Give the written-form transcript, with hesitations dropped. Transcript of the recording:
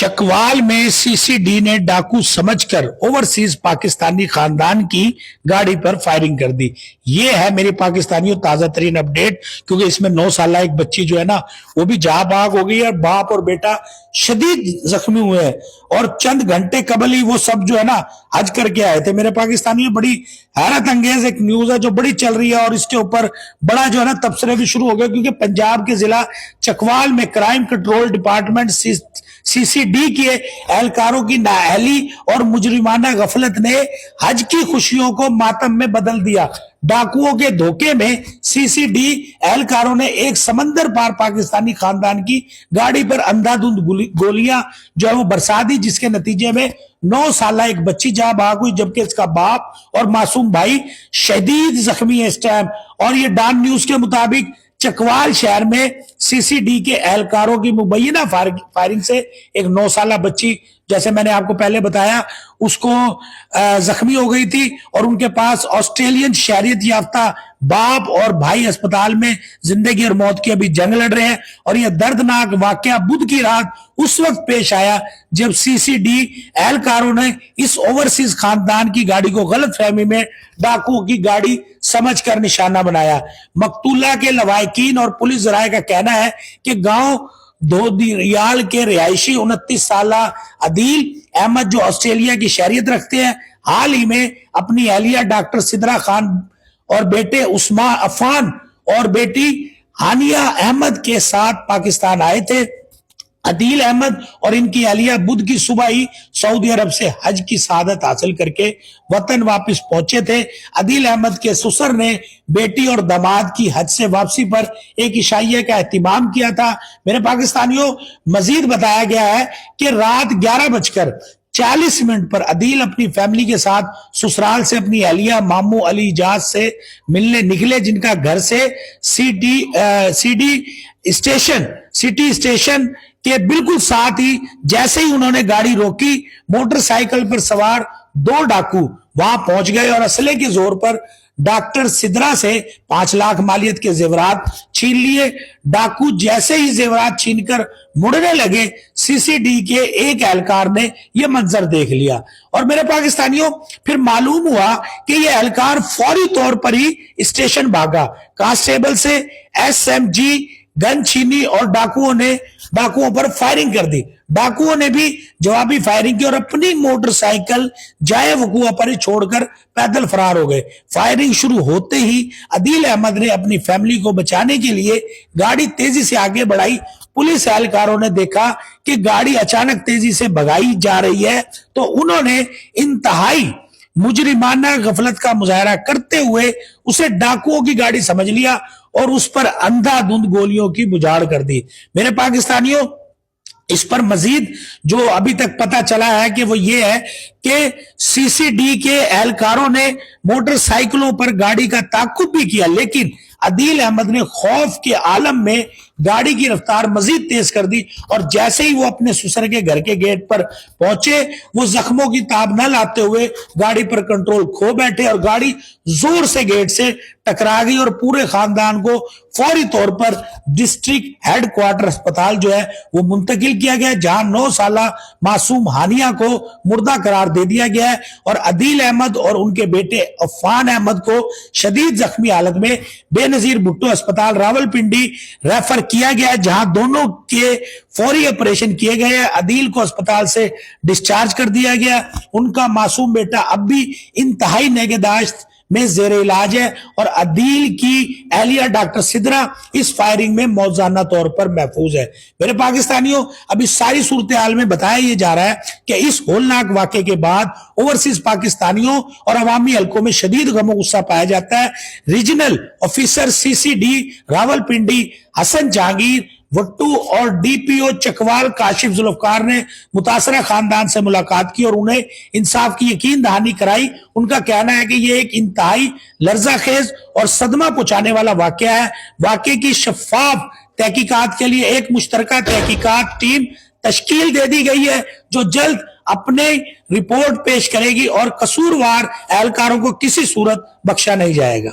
चकवाल में सीसीडी ने डाकू समझकर ओवरसीज पाकिस्तानी खानदान की गाड़ी पर फायरिंग कर दी। ये है मेरे पाकिस्तानियों ताजा तरीन अपडेट, क्योंकि इसमें 9 साल एक बच्ची जो है ना वो भी जहां भाग हो गई है। बाप और बेटा शदीद जख्मी हुए हैं और चंद घंटे कबल ही वो सब जो है ना हज करके आए थे। मेरे पाकिस्तानियों बड़ी हैरत अंगेज एक न्यूज है जो बड़ी चल रही है और इसके ऊपर बड़ा जो है ना तबसरे भी शुरू हो गए, क्योंकि पंजाब के जिला चकवाल में क्राइम कंट्रोल डिपार्टमेंट सीसीडी के एहलकारों की नाअहली और मुजरिमाना गफलत ने हज की खुशियों को मातम में बदल दिया। डाकुओं के धोखे में सीसीडी एहलकारों ने एक समंदर पार पाकिस्तानी खानदान की गाड़ी पर अंधाधुंध गोलियां जो है वो बरसा दी, जिसके नतीजे में 9 साल एक बच्ची जहां भाग हुई, जबकि इसका बाप और मासूम भाई शदीद जख्मी है इस टाइम। और ये डॉन न्यूज के मुताबिक चकवाल शहर में सीसीडी के एहलकारों की मुबैना फायरिंग से एक 9 साल बच्ची, जैसे मैंने आपको पहले बताया, उसको जख्मी हो गई थी और उनके पास ऑस्ट्रेलियन शहरियत याफ्ता बाप और भाई अस्पताल में जिंदगी और मौत की अभी जंग लड़ रहे हैं। और यह दर्दनाक वाकया बुध की रात उस वक्त पेश आया जब सीसीडी एहलकारों ने इस ओवरसीज खानदान की गाड़ी को गलतफहमी में डाकुओं की गाड़ी समझकर निशाना बनाया। मकतूला के लवाहिकीन और पुलिस जराये का कहना है कि गांव धोदियाल के रिहायशी 29 साल अदील अहमद, जो ऑस्ट्रेलिया की शहरियत रखते हैं, हाल ही में अपनी अहलिया डॉक्टर सिद्रा खान और बेटे उस्मा अफान और बेटी हानिया अहमद के साथ पाकिस्तान आए थे। अदील अहमद और इनकी अहलिया बुध की सुबह ही सऊदी अरब से हज की सआदत हासिल करके वतन वापस पहुंचे थे। अदील अहमद के ससुर ने बेटी और दामाद की हज से वापसी पर एक इशाइया का एहतिमाम किया था। मेरे पाकिस्तानियों, मजीद बताया गया है कि रात 11:40 पर अदील अपनी फैमिली के साथ ससुराल से अपनी अहलिया मामू अली इजाज से मिलने निकले, जिनका घर से सिटी स्टेशन के बिल्कुल साथ ही जैसे ही उन्होंने गाड़ी रोकी, मोटरसाइकिल पर सवार 2 डाकू वहां पहुंच गए और असले के जोर पर डॉक्टर सिद्रा से 5 लाख मालियत के जेवरात छीन लिए। डाकू जैसे ही जेवरात छीनकर मुड़ने लगे, सीसीडी के एक एहलकार ने यह मंजर देख लिया और मेरे पाकिस्तानियों फिर मालूम हुआ कि यह एहलकार फौरी तौर पर ही स्टेशन भागा। कांस्टेबल से एसएमजी गन छीनी और डाकुओं पर फायरिंग कर दी। डाकुओं ने भी जवाबी फायरिंग की और अपनी मोटरसाइकिल जाए वकुआ पर ही छोड़कर पैदल फरार हो गए। फायरिंग शुरू होते ही अदील अहमद ने अपनी फैमिली को बचाने के लिए गाड़ी तेजी से आगे बढ़ाई। पुलिस एहलकारों ने देखा कि गाड़ी अचानक तेजी से भगाई जा रही है, तो उन्होंने इंतहाई मुजरिमाना गफलत का मुजाहरा करते हुए उसे डाकुओं की गाड़ी समझ लिया और उस पर अंधाधुंध गोलियों की बुझाड़ कर दी। मेरे पाकिस्तानियों, इस पर मजीद जो अभी तक पता चला है कि वो ये है कि सीसीडी के एहलकारों ने मोटरसाइकिलों पर गाड़ी का ताकुब भी किया, लेकिन अदील अहमद ने खौफ के आलम में गाड़ी की रफ्तार मजीद तेज कर दी और जैसे ही वो अपने ससुर के घर के गेट पर पहुंचे, वो जख्मों की ताब न लाते हुए गाड़ी पर कंट्रोल खो बैठे और गाड़ी जोर से गेट से टकरा गई और पूरे खानदान को फौरी तौर पर डिस्ट्रिक्ट हेडक्वार्टर अस्पताल जो है वो मुंतकिल किया गया, जहां 9 साल मासूम हानिया को मुर्दा करार दे दिया गया है और अदील अहमद और उनके बेटे अफान अहमद को शदीद जख्मी हालत में बेनजीर भुट्टो अस्पताल रावलपिंडी रेफर किया गया, जहां दोनों के फौरी ऑपरेशन किए गए हैं। अदील को अस्पताल से डिस्चार्ज कर दिया गया। उनका मासूम बेटा अब भी इंतहाई निगहदाश्त में जेर इलाज है और अदील की अहलिया डॉक्टर सिद्रा इस फायरिंग में मौजाना तौर पर महफूज है। मेरे पाकिस्तानियों, अब इस सारी सूरत हाल में बताया यह जा रहा है कि इस होलनाक वाक़े के बाद ओवरसीज पाकिस्तानियों और अवामी हल्कों में शदीद गम गुस्सा पाया जाता है। Regional officer CCD Rawalpindi Hasan Jahangir Wattoo और डीपीओ चकवाल काशिफ जुल्फकार ने मुतासरा खानदान से मुलाकात की और उन्हें इंसाफ की यकीन दहानी कराई। उनका कहना है कि यह एक इंतहाई लर्जाखेज और सदमा पहुंचाने वाला वाकया है। वाकये की शफाफ तहकीकात के लिए एक मुश्तरका तहकीकात टीम तश्कील दे दी गई है, जो जल्द अपने रिपोर्ट पेश करेगी और कसूरवार एहलकारों को किसी सूरत बख्शा नहीं जाएगा।